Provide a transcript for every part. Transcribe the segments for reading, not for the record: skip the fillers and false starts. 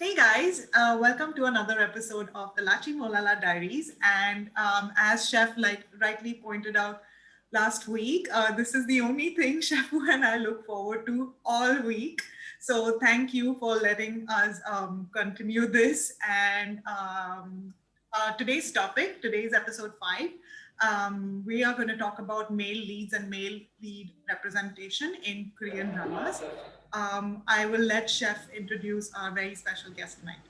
Hey guys, welcome to another episode of the Lachi Molala Diaries. And as Chef rightly pointed out last week, this is the only thing Shefu and I look forward to all week. So thank you for letting us continue this. And today's episode 5, we are going to talk about male leads and male lead representation in Korean dramas. I will let Chef introduce our very special guest tonight.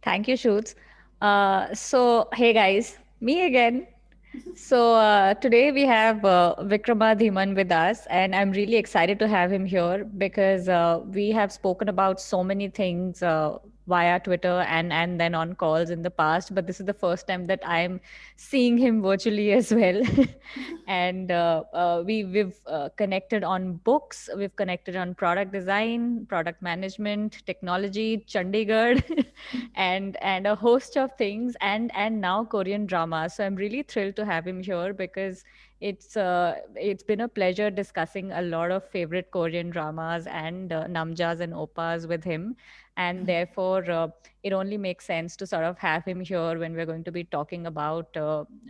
Thank you, Shoots. Hey guys, me again. Today we have Vikramadhiman with us, and I'm really excited to have him here because we have spoken about so many things via Twitter and then on calls in the past. But this is the first time that I'm seeing him virtually as well, and we've connected on books, we've connected on product design, product management, technology, Chandigarh, and a host of things, and now Korean drama. So I'm really thrilled to have him here because it's been a pleasure discussing a lot of favorite Korean dramas and namjas and opas with him, and therefore it only makes sense to sort of have him here when we're going to be talking about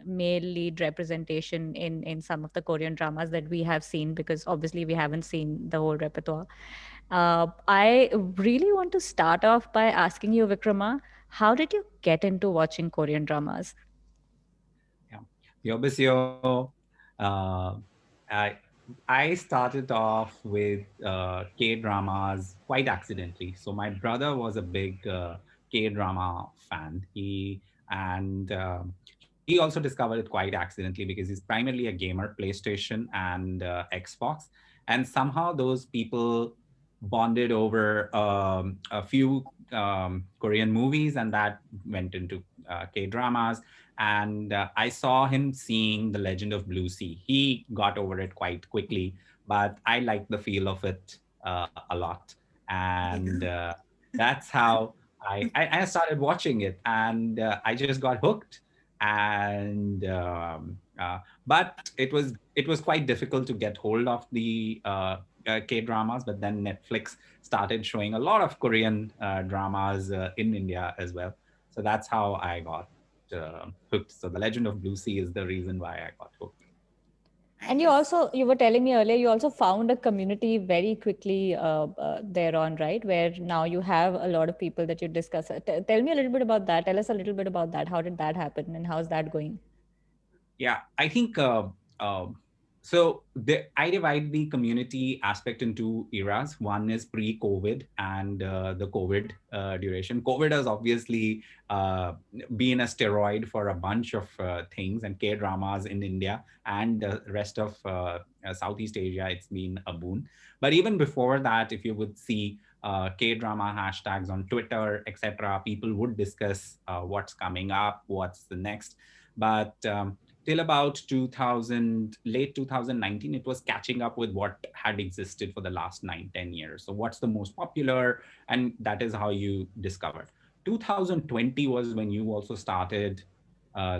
male lead representation in some of the Korean dramas that we have seen, because obviously we haven't seen the whole repertoire. I really want to start off by asking you, Vikrama, how did you get into watching Korean dramas? Yeah, Yobisio, I I started off with K dramas quite accidentally. So my brother was a big K drama fan. He also discovered it quite accidentally because he's primarily a gamer, PlayStation and Xbox, and somehow those people bonded over a few Korean movies, and that went into K dramas. And I saw him seeing The Legend of Blue Sea. He got over it quite quickly, but I liked the feel of it a lot. And Yeah. that's how I started watching it, and I just got hooked. And but it was quite difficult to get hold of the K dramas. But then Netflix started showing a lot of Korean dramas in India as well. So that's how I got hooked. So the Legend of Blue Sea is the reason why I got hooked. And Nice. you were telling me earlier, you also found a community very quickly thereon, right? Where now you have a lot of people that you discuss. Tell me a little bit about that. Tell us a little bit about that. How did that happen and how's that going? Yeah, I think I divide the community aspect into eras. One is pre-COVID and the COVID duration. COVID has obviously been a steroid for a bunch of things, and K dramas in India and the rest of Southeast Asia, it's been a boon. But even before that, if you would see K drama hashtags on Twitter, etc., people would discuss what's coming up, what's the next. But till about 2000, late 2019, it was catching up with what had existed for the last 9, 10 years. So what's the most popular, and that is how you discovered. 2020 was when you also started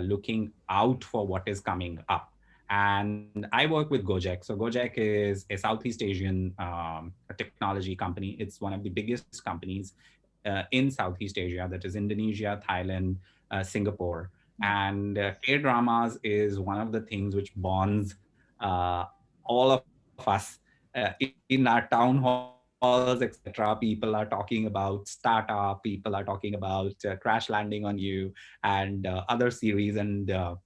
looking out for what is coming up. And I work with Gojek. So Gojek is a Southeast Asian a technology company. It's one of the biggest companies in Southeast Asia, that is Indonesia, Thailand, Singapore. And K dramas is one of the things which bonds all of us in our town halls, etc. People are talking about startup, people are talking about Crash Landing on You and other series. And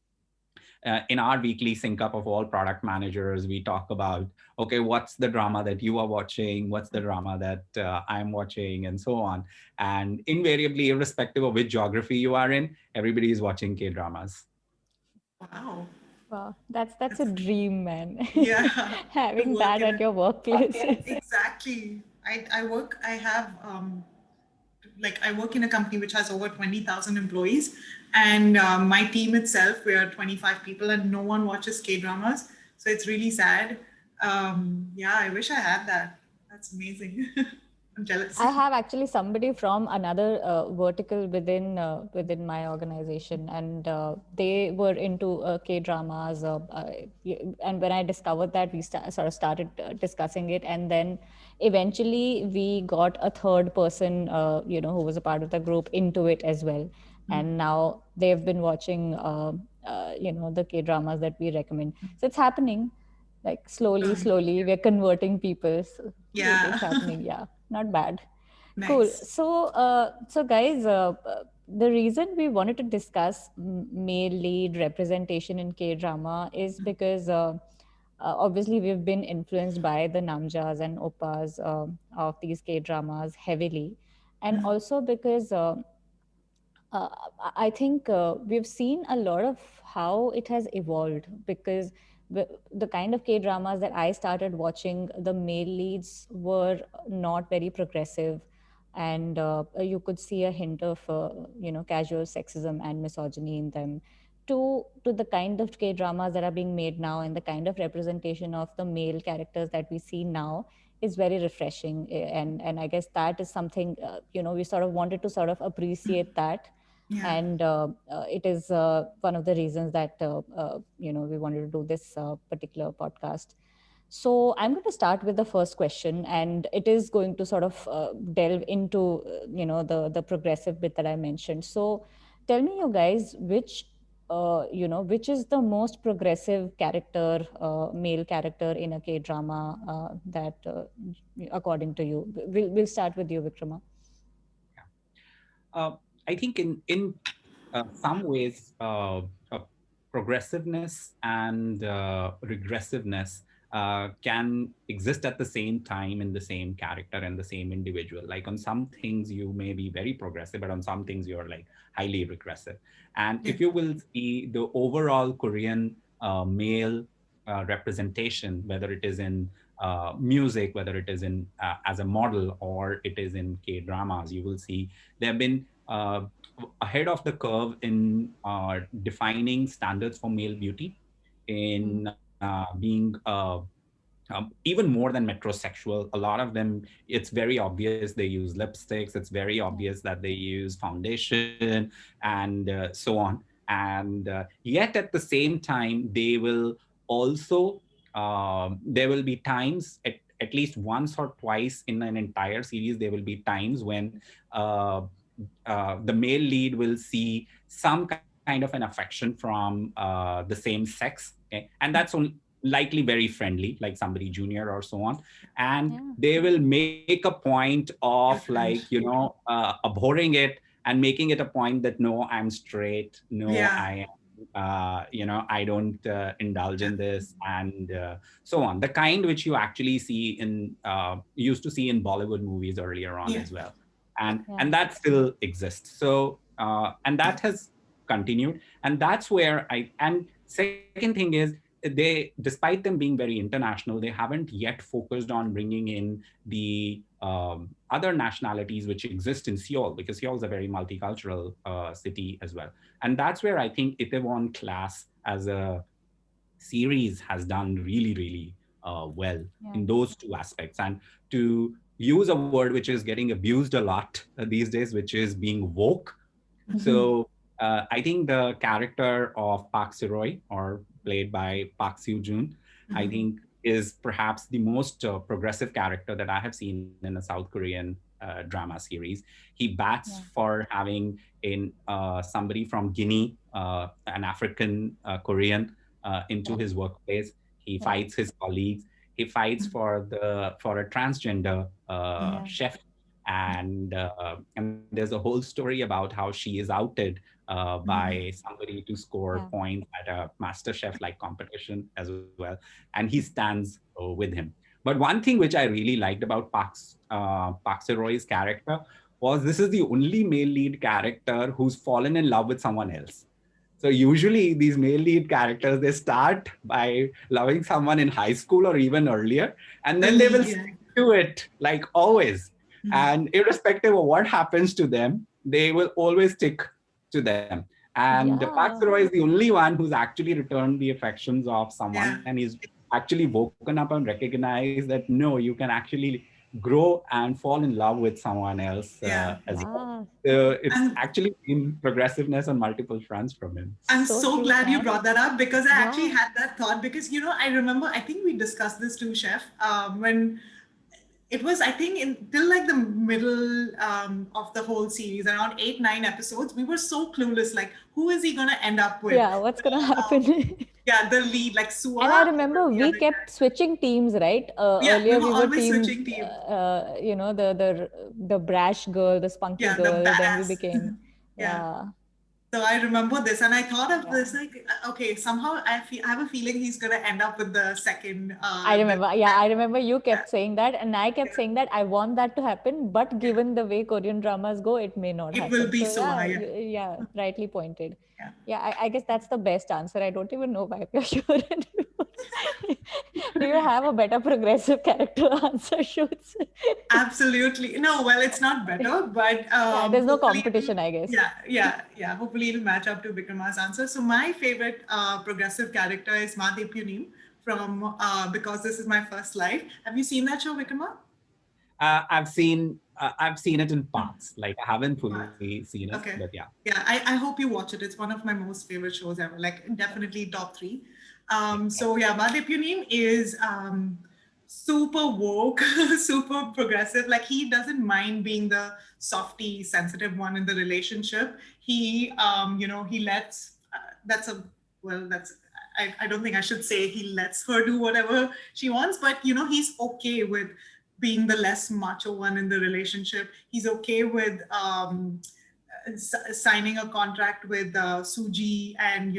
in our weekly sync up of all product managers, we talk about, okay, what's the drama that you are watching, what's the drama that I'm watching, and so on. And invariably, irrespective of which geography you are in, everybody is watching K dramas. Wow. Wow, that's a That's dream, man. yeah. To Having work that in at a your workplace. exactly. I have I work in a company which has over 20,000 employees, and my team itself, we are 25 people, and no one watches K dramas. So it's really sad. Yeah, I wish I had that. That's amazing. I'm jealous. I have actually somebody from another vertical within my organization, and they were into K dramas. And when I discovered that, we sort of started discussing it, and then eventually we got a third person, who was a part of the group, into it as well. And now they've been watching, the K dramas that we recommend. So it's happening, like slowly we're converting people. So Yeah. it's happening. Yeah, not bad. Cool. Nice. So guys, the reason we wanted to discuss male lead representation in K drama is because obviously we've been influenced by the namjas and oppas of these K dramas heavily, and also because uh, I think we've seen a lot of how it has evolved, because the kind of K dramas that I started watching, the male leads were not very progressive, and you could see a hint of casual sexism and misogyny in them. To the kind of K dramas that are being made now, and the kind of representation of the male characters that we see now is very refreshing. And I guess that is something we sort of wanted to sort of appreciate that, Yeah. and it is one of the reasons that we wanted to do this particular podcast. So I'm going to start with the first question, and it is going to sort of delve into the progressive bit that I mentioned. So tell me, you guys, which is the most progressive character, male character in a K drama, that according to you? We'll start with you, Vikrama. Uh, I think in some ways, progressiveness and regressiveness can exist at the same time in the same character and the same individual. Like on some things you may be very progressive, but on some things you're like highly regressive. And Yeah. if you will see the overall Korean male representation, whether it is in music, whether it is in as a model, or it is in K dramas, you will see there have been ahead of the curve in defining standards for male beauty, in being even more than metrosexual. A lot of them, it's very obvious they use lipsticks. It's very obvious that they use foundation and so on. And yet at the same time, they will also, there will be times, at least once or twice in an entire series, there will be times when the male lead will see some kind of an affection from the same sex, okay? And that's only likely very friendly, like somebody junior or so on, and Yeah. they will make a point of like abhorring it and making it a point that no, I'm straight, no, Yeah. I I don't indulge in this, and so on, the kind which you actually see in used to see in Bollywood movies earlier on Yeah. as well. And Yeah. and that still exists. So and that has continued, and that's where and second thing is, they, despite them being very international, they haven't yet focused on bringing in the other nationalities which exist in Seoul, because Seoul is a very multicultural city as well. And that's where I think Itaewon Class as a series has done really, really well Yeah. in those two aspects. And to use a word which is getting abused a lot these days, which is being woke. So I think the character of Park Siroy, or played by Park Seo Joon, I think is perhaps the most progressive character that I have seen in a South Korean drama series. He bats for having in somebody from Guinea, an African Korean, into his workplace. He fights his colleagues. He fights for a transgender chef, and there's a whole story about how she is outed by somebody to score points at a MasterChef like competition as well, and he stands with him. But one thing which I really liked about Park Seroy's character was, this is the only male lead character who's fallen in love with someone else. So usually these male lead characters, they start by loving someone in high school or even earlier, and then they will stick to it like always. And irrespective of what happens to them, they will always stick to them. And Park Seo is the only one who's actually returned the affections of someone, and he's actually woken up and recognized that no, you can actually grow and fall in love with someone else Yeah. as well. Yeah, It's And actually been progressiveness on multiple fronts from him. I'm so so true, glad you man. brought that up because I actually Yeah. had that thought because, I remember, I think we discussed this too, Chef, when it was, I think, until like the middle of the whole series, around 8, 9 episodes, we were so clueless. Like, who is he going to end up with? Yeah, what's gonna happen? Yeah, the lead, like And I Sua or remember the we other kept character. switching teams, right? Yeah, we Earlier were we were always team, switching teams. the brash girl, the spunky Yeah, the girl. Then we badass. became, Yeah. yeah, So I remember this, and I thought of yeah. this like, okay, somehow I have a feeling he's gonna end up with the second, I remember, yeah, I remember you yeah, kept saying that, and I kept yeah, saying that I want that to happen, but yeah. given the way Korean dramas go, it may not It will happen. be So Sua. yeah, Yeah, yeah, rightly pointed. yeah. Yeah, I guess that's the best answer. I don't even know why we're sure anymore. Do you have a better progressive character answer, Shoots? Absolutely. No, well, it's not better, but Yeah, there's no hopefully, competition, I guess. yeah. Hopefully, it'll match up to Vikrama's answer. So my favorite progressive character is Madhav Punim from Because This Is My First Life. Have you seen that show, Vikrama? I've seen it in parts. Like I haven't fully seen it, but Okay. yeah. Yeah, I hope you watch it. It's one of my most favorite shows ever, like definitely top three. So yeah, Madhav Punim is super woke, super progressive. Like he doesn't mind being the softy, sensitive one in the relationship. He lets, that's a, well, that's, I don't think I should say he lets her do whatever she wants, but he's okay with being the less macho one in the relationship. He's okay with signing a contract with Suji, and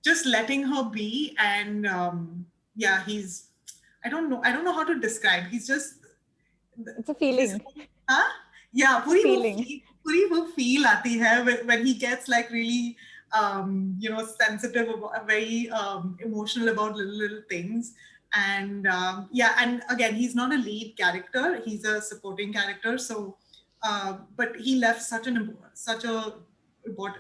just letting her be. And yeah, I don't know how to describe. He's just It's a he's feeling. huh? Yeah, It's a feeling. पूरी वो feel आती है when he gets like really sensitive about, very emotional about little things. And yeah, and again, he's not a lead character, he's a supporting character. So but he left such a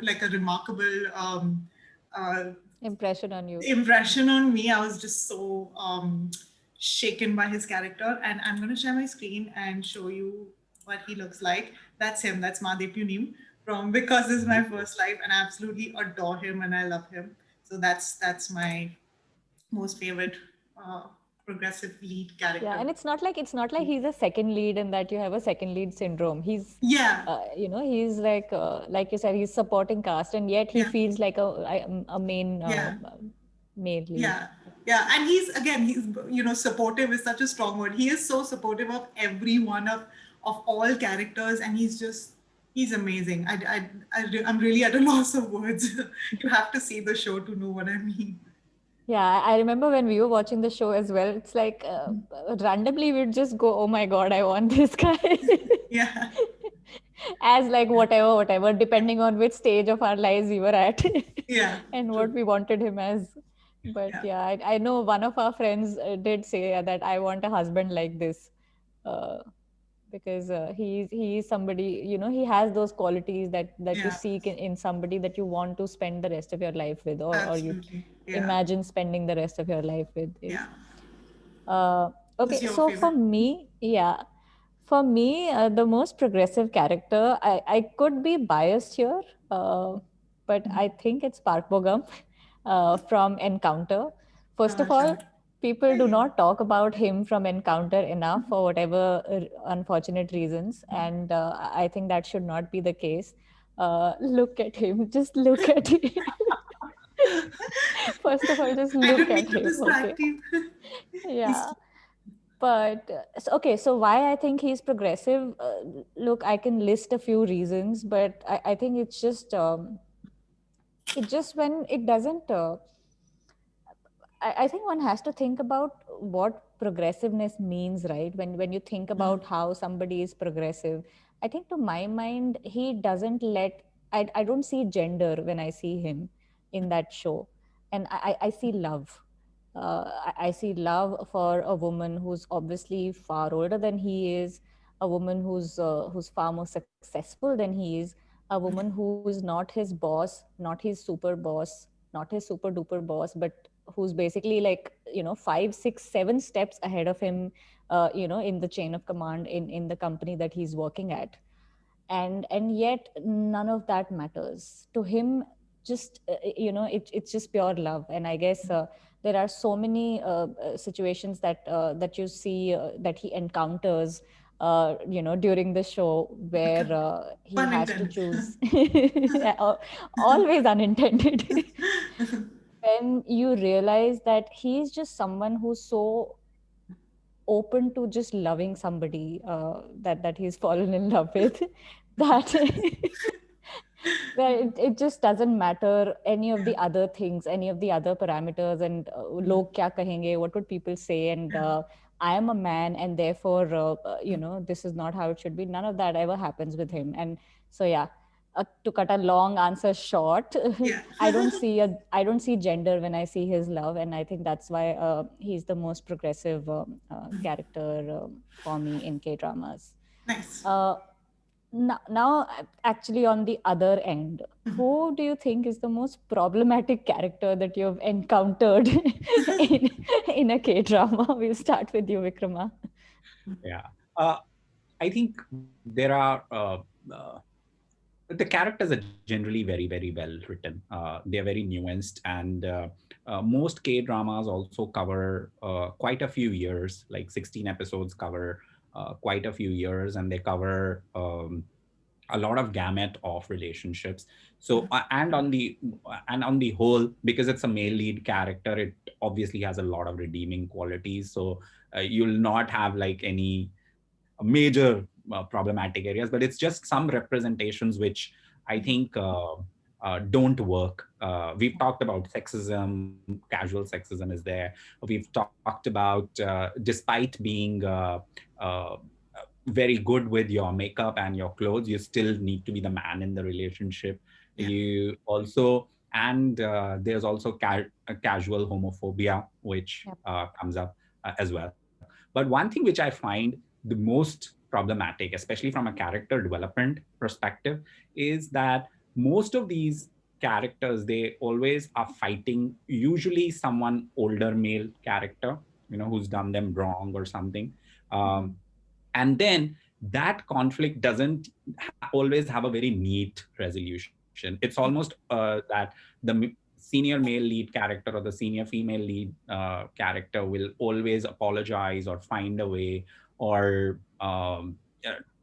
like a remarkable uh, Impression on you. impression on me. I was just so shaken by his character. And I'm going to share my screen and show you what he looks like. That's him. That's Madhav Punim from Because This Is My First Life. And I absolutely adore him and I love him. So that's my most favorite progressive lead character. Yeah, and it's not like he's a second lead and that you have a second lead syndrome. He's Yeah. He's like you said, he's supporting cast, and yet he Yeah. feels like a main Yeah. male lead. Yeah, and he's supportive is such a strong word. He is so supportive of every one of all characters, and he's amazing. I'm really at a loss of words. You have to see the show to know what I mean. Yeah, I remember when we were watching the show as well. It's like randomly we'd just go, "Oh my God, I want this guy." Yeah. As like whatever, depending on which stage of our lives we were at, Yeah. and what we wanted him as. But yeah, I know one of our friends did say that I want a husband like this, because he's somebody, he has those qualities that you Yeah. seek in somebody that you want to spend the rest of your life with, or you Absolutely. Yeah. imagine spending the rest of your life with. Yeah. Okay, Who's your so for favorite? me, the most progressive character, I could be biased here, but I think it's Park Bogum from Encounter. First of all, people do not talk about him from Encounter enough for whatever unfortunate reasons, and I think that should not be the case. Look at him, just look at him. First of all, just I look didn't mean at to him. Okay. distract you. Yeah. But okay, so why I think he's progressive? Look, I can list a few reasons, but I think it's just when it doesn't. I think one has to think about what progressiveness means, right? When you think about how somebody is progressive, I think to my mind, he doesn't let. I don't see gender when I see him in that show, and I see love. I see love for a woman who's obviously far older than he is, a woman who's far more successful than he is, a woman who is not his boss, not his super boss, not his super duper boss, but who's basically like, 5, 6, 7 steps ahead of him, in the chain of command in the company that he's working at. And yet none of that matters to him. Just it's just pure love. And I guess there are so many situations that you see that he encounters during the show, where he Pun has to intended. choose. Always unintended. When you realize that he's just someone who's so open to just loving somebody that he's fallen in love with, that that it just doesn't matter any of the other things, any of the other parameters, and log kya kahenge, what would people say, and I am a man, and therefore this is not how it should be. None of that ever happens with him. And so yeah, to cut a long answer short, Yeah. I don't see gender when I see his love, and I think that's why he's the most progressive character for me in K dramas. Nice. Now, actually, on the other end, who do you think is the most problematic character that you've encountered in a K drama? We'll start with you, Vikrama. Yeah. I think there are the characters are generally very, very well written. They're very nuanced, and most K dramas also cover quite a few years. Like 16 episodes cover quite a few years, and they cover a lot of gamut of relationships. So and on the whole, because it's a male lead character, it obviously has a lot of redeeming qualities. So you'll not have like any major problematic areas, but it's just some representations which I think don't work. We've talked about sexism, casual sexism is there. We've talked about despite being very good with your makeup and your clothes, you still need to be the man in the relationship. Yeah. You also, and there's also casual homophobia, which comes up as well. But one thing which I find the most problematic, especially from a character development perspective, is that most of these characters, they always are fighting usually someone older male character, who's done them wrong or something. And then that conflict doesn't always have a very neat resolution. It's almost that the senior male lead character or the senior female lead character will always apologize or find a way, or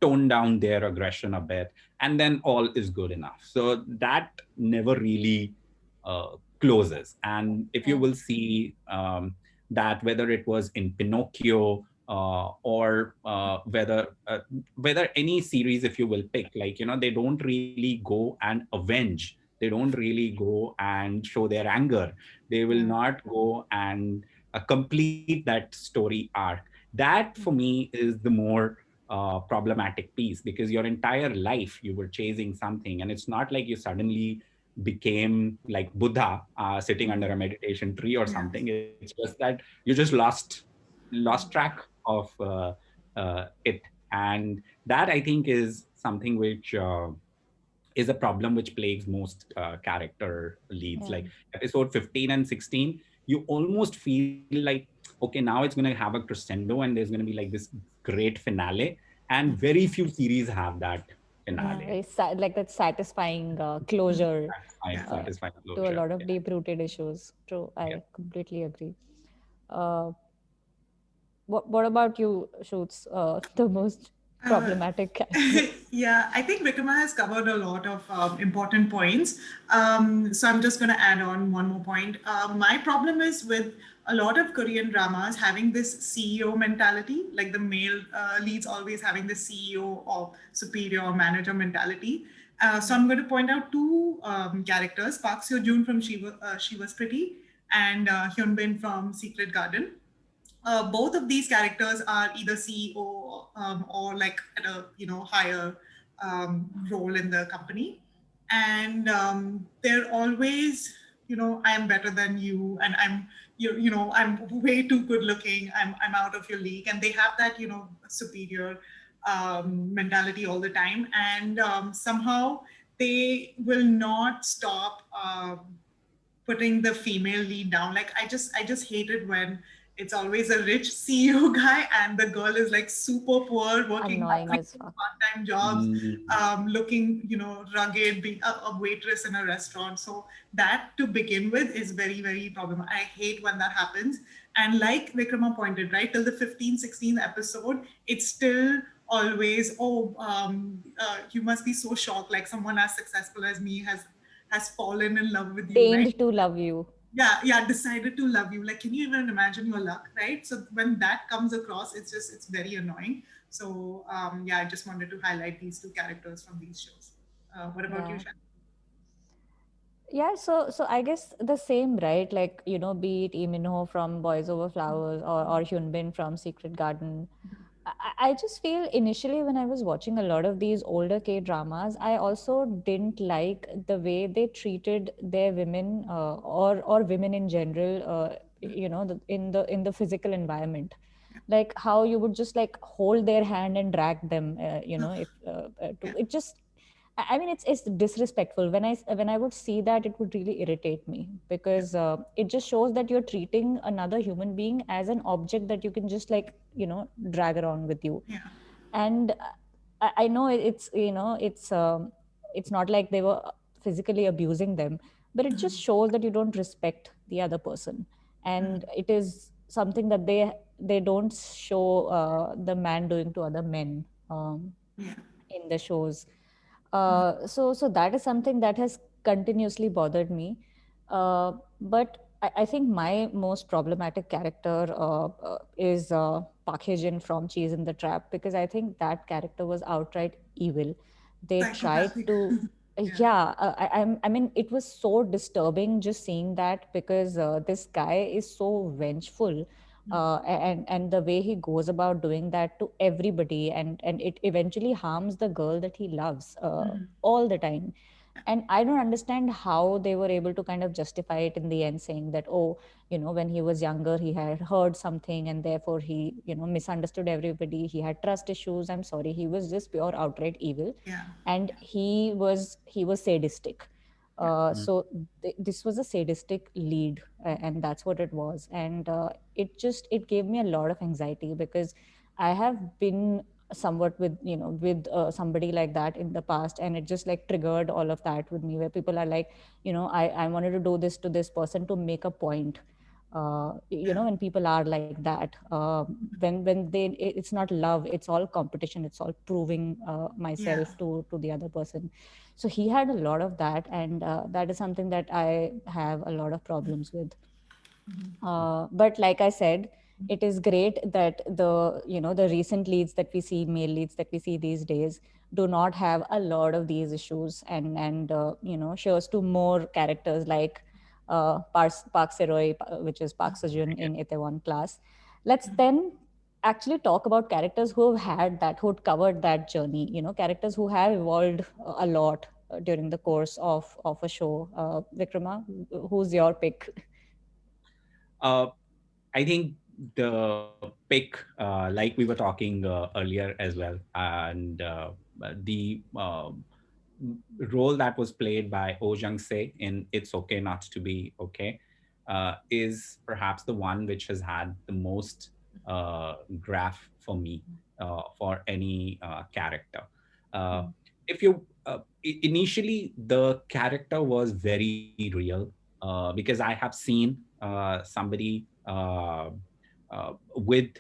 tone down their aggression a bit, and then all is good enough. So that never really closes. And if you will see that, whether it was in Pinocchio or whether any series, if you will pick, like, they don't really go and avenge. They don't really go and show their anger. They will not go and complete that story arc. That for me is the more problematic piece, because your entire life you were chasing something, and it's not like you suddenly became like Buddha sitting under a meditation tree or something. It's just that you just lost track of it. And that, I think, is something which is a problem which plagues most character leads. Like episode 15 and 16, you almost feel like, okay, now it's going to have a crescendo and there's going to be like this great finale, and very few series have that finale. Like that satisfying closure, satisfying closure to a lot of deep-rooted issues. True, I completely agree. What about you, Shoots? The most problematic character? Yeah, I think Vikrama has covered a lot of important points. So I'm just going to add on one more point. My problem is with a lot of Korean dramas having this CEO mentality, like the male leads always having the CEO or superior or manager mentality. So I'm going to point out two characters, Park Seo-joon from She Was Pretty, and Hyun Bin from Secret Garden. Both of these characters are either CEO or like at a higher role in the company, and they're always I am better than you, and I'm way too good looking. I'm out of your league, and they have that superior mentality all the time, and somehow they will not stop. putting the female lead down. Like I just hate it when it's always a rich CEO guy and the girl is like super poor, working Annoying three as fuck. part-time jobs, Mm. looking, rugged, being a waitress in a restaurant. So that to begin with is very, very problematic. I hate when that happens. And like Vikrama pointed, right, till the 15th, 16th episode, it's still always, you must be so shocked, like someone as successful as me has fallen in love with you, right? Deigned to love you. Yeah, decided to love you. Like, can you even imagine your luck, right? So when that comes across, it's very annoying. So yeah, I just wanted to highlight these two characters from these shows. What about you, Yeah. Shan? Yeah, so I guess the same, right? Like, be it Lee Min-ho from Boys Over Flowers or Hyun Bin from Secret Garden. I just feel initially when I was watching a lot of these older K dramas, I also didn't like the way they treated their women or women in general, in the physical environment, like how you would just like hold their hand and drag them, if Yeah, it just I mean, it's disrespectful. When I would see that, it would really irritate me yeah, because it just shows that you're treating another human being as an object that you can just like drag around with you. yeah, And I know it's not like they were physically abusing them, but it just shows that you don't respect the other person, and it is something that they don't show the man doing to other men yeah, in the shows. So that is something that has continuously bothered me. But I think my most problematic character is Park Hae-jin from Cheese in the Trap, because I think that character was outright evil. They tried psychopathic. to, Yeah, yeah, I mean, it was so disturbing just seeing that, because this guy is so vengeful, and the way he goes about doing that to everybody, and it eventually harms the girl that he loves all the time. And I don't understand how they were able to kind of justify it in the end, saying that, oh, when he was younger he had heard something and therefore he misunderstood everybody, he had trust issues. I'm sorry, he was just pure outright evil, yeah, and he was sadistic. yeah, This was a sadistic lead, and that's what it was. And it gave me a lot of anxiety, because I have been somewhat with somebody like that in the past, and it just like triggered all of that with me, where people are like, I wanted to do this to this person to make a point. yeah, When people are like that, it's not love, it's all competition, it's all proving yeah. myself to the other person. So he had a lot of that, and that is something that I have a lot of problems with. But like I said, it is great that the recent leads that we see, male leads that we see these days, do not have a lot of these issues, and shows to more characters like Park Seroy, which is Park Sejun in Itaewon Class. Let's then actually talk about characters who have had that, who had covered that journey. Characters who have evolved a lot during the course of a show. Vikrama, who's your pick? Uh, I think the pick, like we were talking earlier as well, and the role that was played by Oh Jung-se in It's Okay Not to Be Okay is perhaps the one which has had the most graph for me for any character. Uh, if you initially the character was very real because I have seen somebody with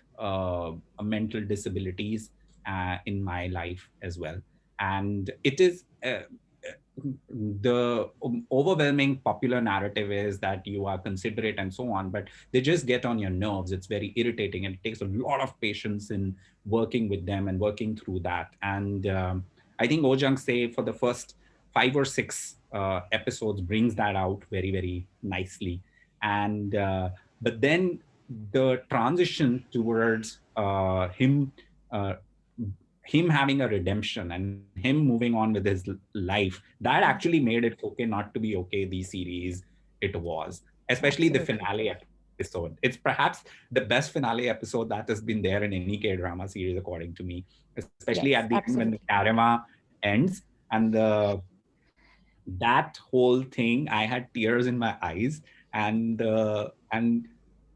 mental disabilities in my life as well, and it is the overwhelming popular narrative is that you are considerate and so on, but they just get on your nerves. It's very irritating, and it takes a lot of patience in working with them and working through that. And I think Oh Jung-se for the first 5 or 6 episodes brings that out very, very nicely. And but then the transition towards uh, him having a redemption and him moving on with his life, that actually made it okay not to be okay, the series it was, especially the Absolutely. finale episode. It's perhaps the best finale episode that has been there in any K-drama series, according to me, especially at Yes, the end when the absolutely. Karima ends and the that whole thing, I had tears in my eyes, and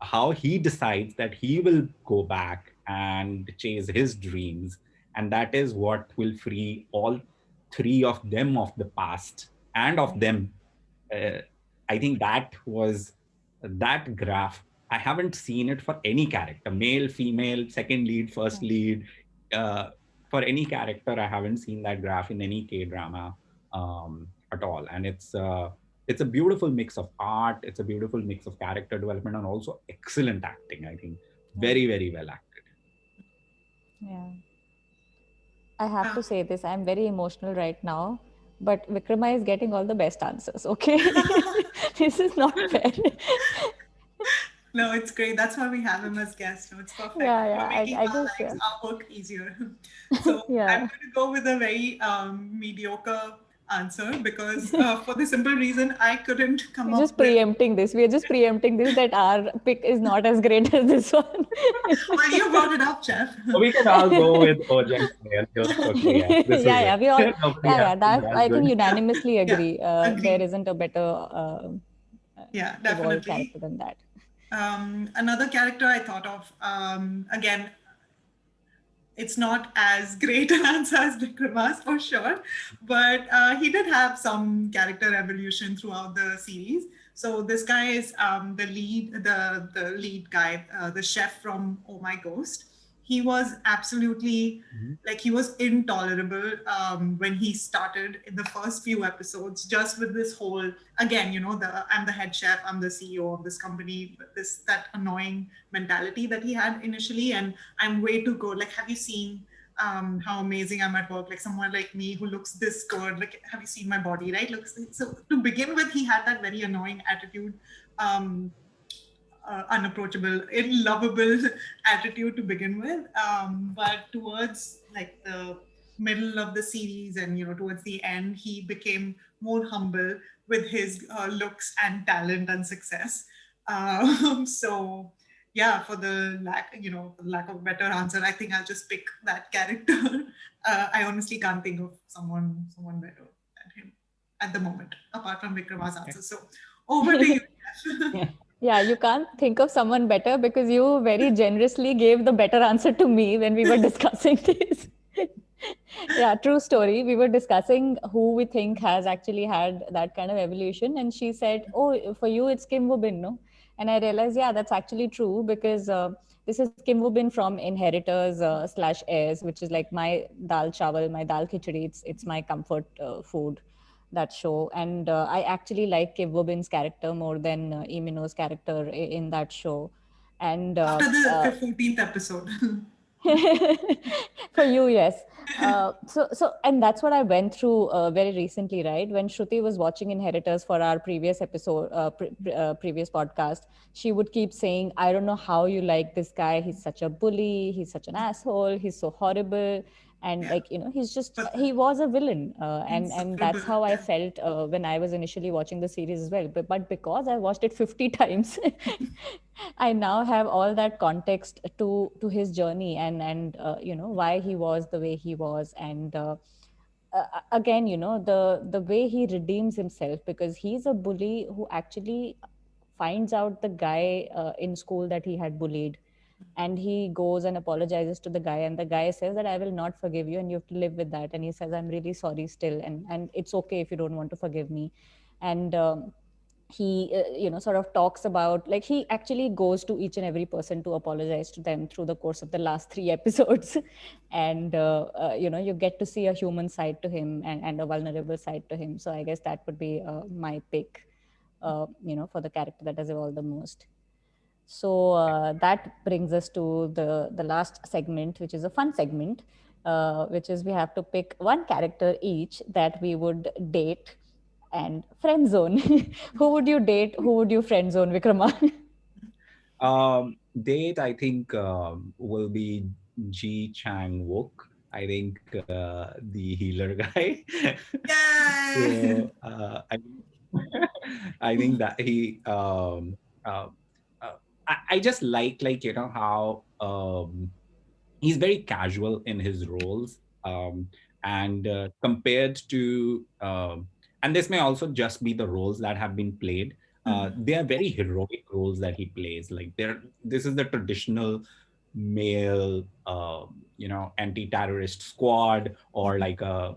how he decides that he will go back and chase his dreams, and that is what will free all three of them of the past and of them. uh, I think that was that graph. I haven't seen it for any character, male, female, second lead, first lead. Uh, for any character, I haven't seen that graph in any K drama at all. And it's a beautiful mix of art. It's a beautiful mix of character development and also excellent acting. I think very, very well acted. Yeah. I have to say this, I'm very emotional right now, but Vikrama is getting all the best answers, okay? This is not fair. No, it's great. That's why we have him as guest. So it's perfect. Yeah, We're making I our just, lives, our work easier. So I'm yeah, going to go with a very mediocre answer because for the simple reason I couldn't come we're up just with. preempting this. We're just preempting this that our pick is not as great as this one. Well, you brought it up, Jeff. So we can all go with Urgent Mail. Okay, yeah, this is Yeah, it. we all, Nobody has to be that as I think good. unanimously Yeah, agree. There agree. isn't a better Yeah, evolved definitely. character than that. Another character I thought of, again, it's not as great an answer as Vikrama's for sure, but he did have some character evolution throughout the series. So this guy is the lead guy, the chef from Oh My Ghost. He was absolutely like he was intolerable when he started in the first few episodes, just with this whole again, I'm the head chef, I'm the CEO of this company, this that annoying mentality that he had initially, and I'm way too good. Like, have you seen how amazing I'm at work? Like someone like me who looks this good. Like, have you seen my body? Right? Looks so. To begin with, he had that very annoying attitude. Unapproachable, unlovable attitude to begin with. But towards like the middle of the series and towards the end, he became more humble with his looks and talent and success. So yeah, for the lack of better answer, I think I'll just pick that character. I honestly can't think of someone better than him at the moment, apart from Vikrama's answer. So over to you. Yeah, you can't think of someone better because you very generously gave the better answer to me when we were discussing this. Yeah, true story. We were discussing who we think has actually had that kind of evolution, and she said, "Oh, for you, it's Kim Woo Bin, no?" And I realized, yeah, that's actually true because this is Kim Woo Bin from Inheritors slash Heirs, which is like my dal chawal, my dal khichdi. It's my comfort food, that show. And I actually like Kim Woo Bin's character more than Lee Min-ho's character in that show. And After the 14th episode. for you, yes. And that's what I went through very recently, right? When Shruti was watching Inheritors for our previous episode, previous podcast, she would keep saying, "I don't know how you like this guy. He's such a bully. He's such an asshole. He's so horrible." And Yeah. But he was a villain, and that's insufferable. how I Yeah. felt when I was initially watching the series as well. But because I watched it 50 times, I now have all that context to his journey, and why he was the way he was. And again, the way he redeems himself, because he's a bully who actually finds out the guy in school that he had bullied, and he goes and apologizes to the guy, and the guy says that I will not forgive you and you have to live with that. And he says, I'm really sorry still, and it's okay if you don't want to forgive me. And he sort of talks about, like, he actually goes to each and every person to apologize to them through the course of the last 3 episodes. And you get to see a human side to him, and a vulnerable side to him. So I guess that would be my pick, for the character that has evolved the most. So that brings us to the last segment, which is a fun segment, which is we have to pick one character each that we would date and friend zone. Who would you date? Who would you friend zone, Vikrama? Date, I think, will be Ji Chang Wook. I think the healer guy. Yay! So I think that he I just like how he's very casual in his roles, and compared to and this may also just be the roles that have been played. They are very heroic roles that he plays. Like this is the traditional male, anti-terrorist squad, or like a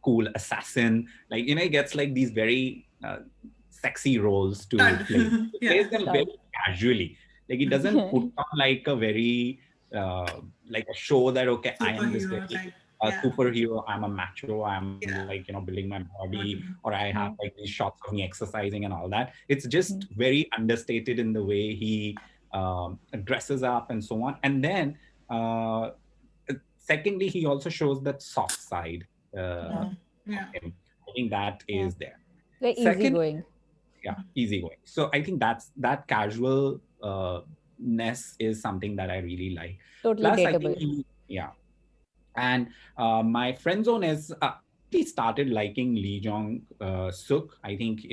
cool assassin. Like, he gets like these very sexy roles to play. He plays them very casually. Like, he doesn't put on like a very like a show that, okay, I am this very superhero, I'm a macho, I'm like, building my body, or I have like these shots of me exercising and all that. It's just very understated in the way he dresses up and so on. And then secondly, he also shows that soft side of him. I think that is there. Like easygoing. Yeah, easygoing. So I think that casual ness is something that I really like. Totally Plus, dateable. I think and my friend zone is he started liking Lee Jong Suk. I think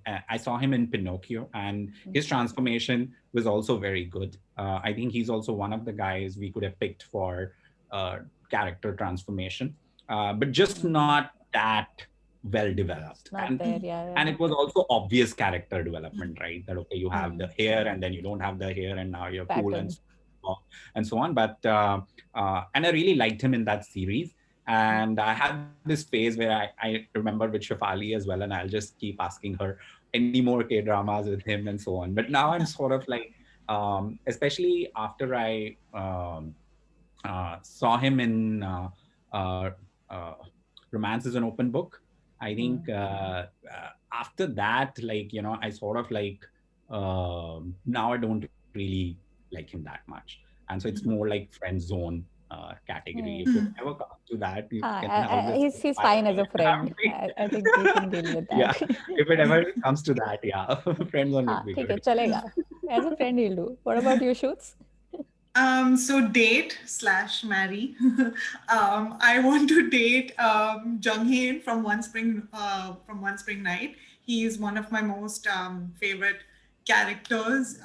I saw him in Pinocchio, and his transformation was also very good. I think he's also one of the guys we could have picked for character transformation, but just not that well developed. And it was also obvious character development, right? That, okay, you have the hair and then you don't have the hair, and now you're cool and so on. But and I really liked him in that series. And I had this phase where I remember with Shefali as well, and I'll just keep asking her any more K-dramas with him and so on. But now I'm sort of like, especially after I saw him in Romance is an Open Book, I think after that, like, I sort of like, now I don't really like him that much. And so it's more like friend zone category. If it ever comes to that, you can he's fine as a friend. I think we can deal with that. Yeah, if it ever comes to that, friend zone would be good. Chalega. As a friend, he'll do. What about you, Shoots? So date/marry. I want to date Jung Hae from One Spring Night. He is one of my most favorite characters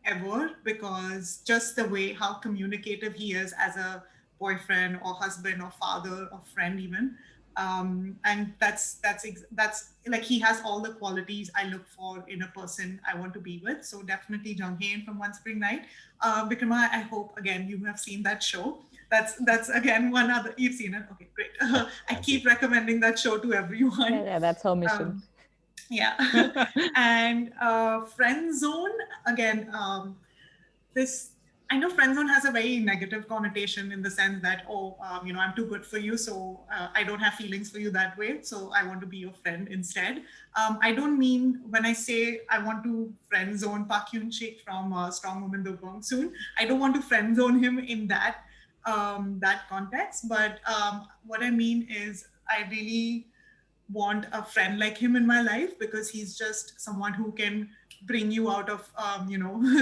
ever, because just the way how communicative he is as a boyfriend or husband or father or friend even, and that's like, he has all the qualities I look for in a person I want to be with. So definitely Jung Hae from One Spring Night. Vikrama, I hope again you have seen that show. That's again one other, you've seen it. Okay, great. I keep recommending that show to everyone. Yeah, that's her mission. And friend zone, again, this, I know friend zone has a very negative connotation in the sense that, I'm too good for you, so I don't have feelings for you that way, so I want to be your friend instead. I don't mean, when I say I want to friend zone Park Hyun-sik from Strong Woman Do Bong Soon, I don't want to friend zone him in that context, but what I mean is, I really want a friend like him in my life, because he's just someone who can bring you out of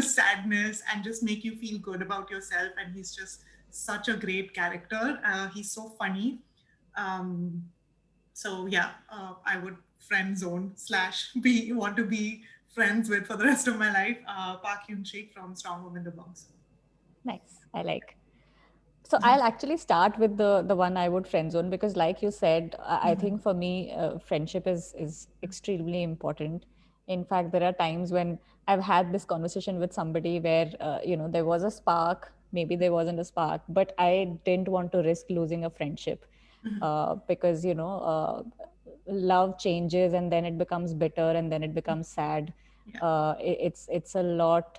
sadness and just make you feel good about yourself. And he's just such a great character. He's so funny. So yeah, I would friend zone / want to be friends with for the rest of my life Park Hyun-sik from Strong Woman Do Bong Soon. Nice, I like. So I'll actually start with the one I would friend zone, because like you said, I think for me, friendship is extremely important. In fact, there are times when I've had this conversation with somebody where, there was a spark, maybe there wasn't a spark, but I didn't want to risk losing a friendship because, love changes and then it becomes bitter and then it becomes sad. It's a lot.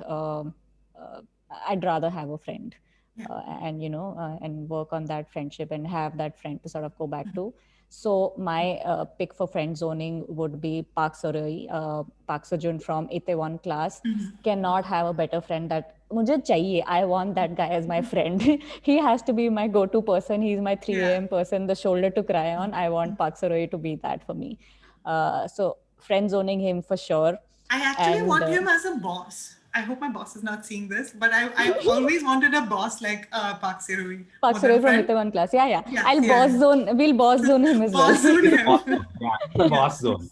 I'd rather have a friend. And work on that friendship and have that friend to sort of go back to. So my pick for friend zoning would be Park Seo-joon from Itaewon Class. Cannot have a better friend that mujhe chahiye. I want that guy as my friend. He has to be my go-to person. He's my 3 a.m. person, the shoulder to cry on. I want Park Seo-joon to be that for me. So friend zoning him for sure. I actually want him as a boss. I hope my boss is not seeing this, but I always wanted a boss like Park Seo-joon. Park Seo-joon from Itaewon Class. We'll boss zone him as boss well. Zone him. Boss zone.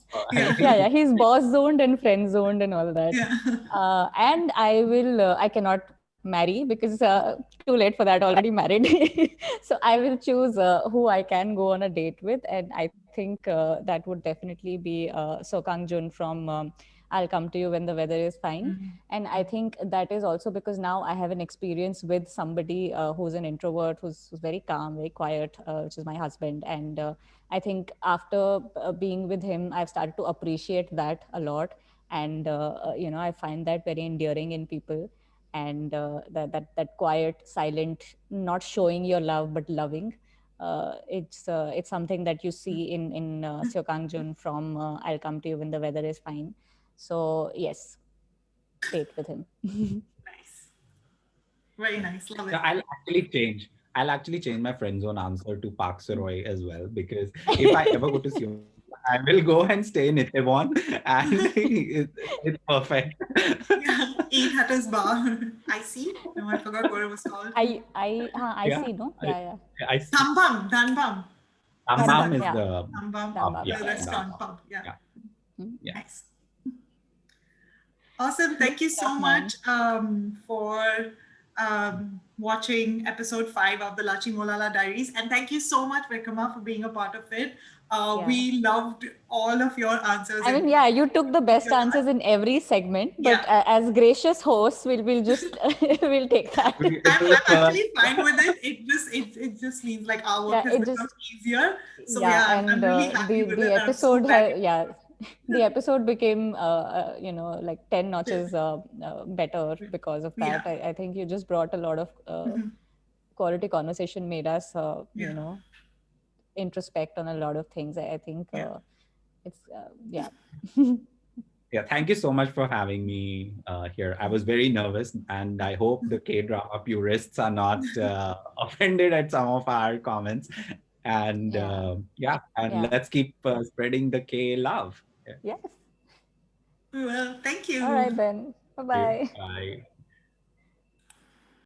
He's boss zoned and friend zoned and all that. And I cannot marry because too late for that, already married. So I will choose who I can go on a date with, and I think that would definitely be So Kang Jun from I'll Come to You When the Weather Is Fine. And I think that is also because now I have an experience with somebody who's an introvert, who's very calm, very quiet, which is my husband. And I think after being with him, I've started to appreciate that a lot. And I find that very endearing in people. And that quiet, silent, not showing your love but loving. It's something that you see in Seo Kang Jun from I'll Come to You When the Weather Is Fine. So yes, date with him. Nice. Very nice. Love it. So I'll actually change my friend zone answer to Park Saroy as well, because if I ever go to Seoul, I will go and stay in Itaewon, and it's perfect. Yeah, Eat Hatter's Bar. I see. No, I forgot what it was called. I Yeah, see, no? Yeah. I see. Thambam. Hammam is Yeah. the Thambam, pub. Thambam, Yeah, the yeah. restaurant pub. Yeah. Yeah. Nice. Awesome. Thank you so much for watching episode 5 of the Lachi Molala Diaries. And thank you so much, Vikrama, for being a part of it. Yeah. We loved all of your answers. I mean, yeah, you took the best answers in every segment, but Yeah. as gracious hosts, we'll just we'll take that. I'm actually fine with it. It just means like our work has become easier. So yeah, I'm really happy with it. I'm so episode glad the episode became like 10 notches better because of that. Yeah. I think you just brought a lot of quality conversation, made us introspect on a lot of things. I think it's yeah. Yeah, thank you so much for having me here. I was very nervous, and I hope the K-drama purists are not offended at some of our comments. And let's keep spreading the K love. Yes. Well, thank you. All right then. Bye-bye. Bye.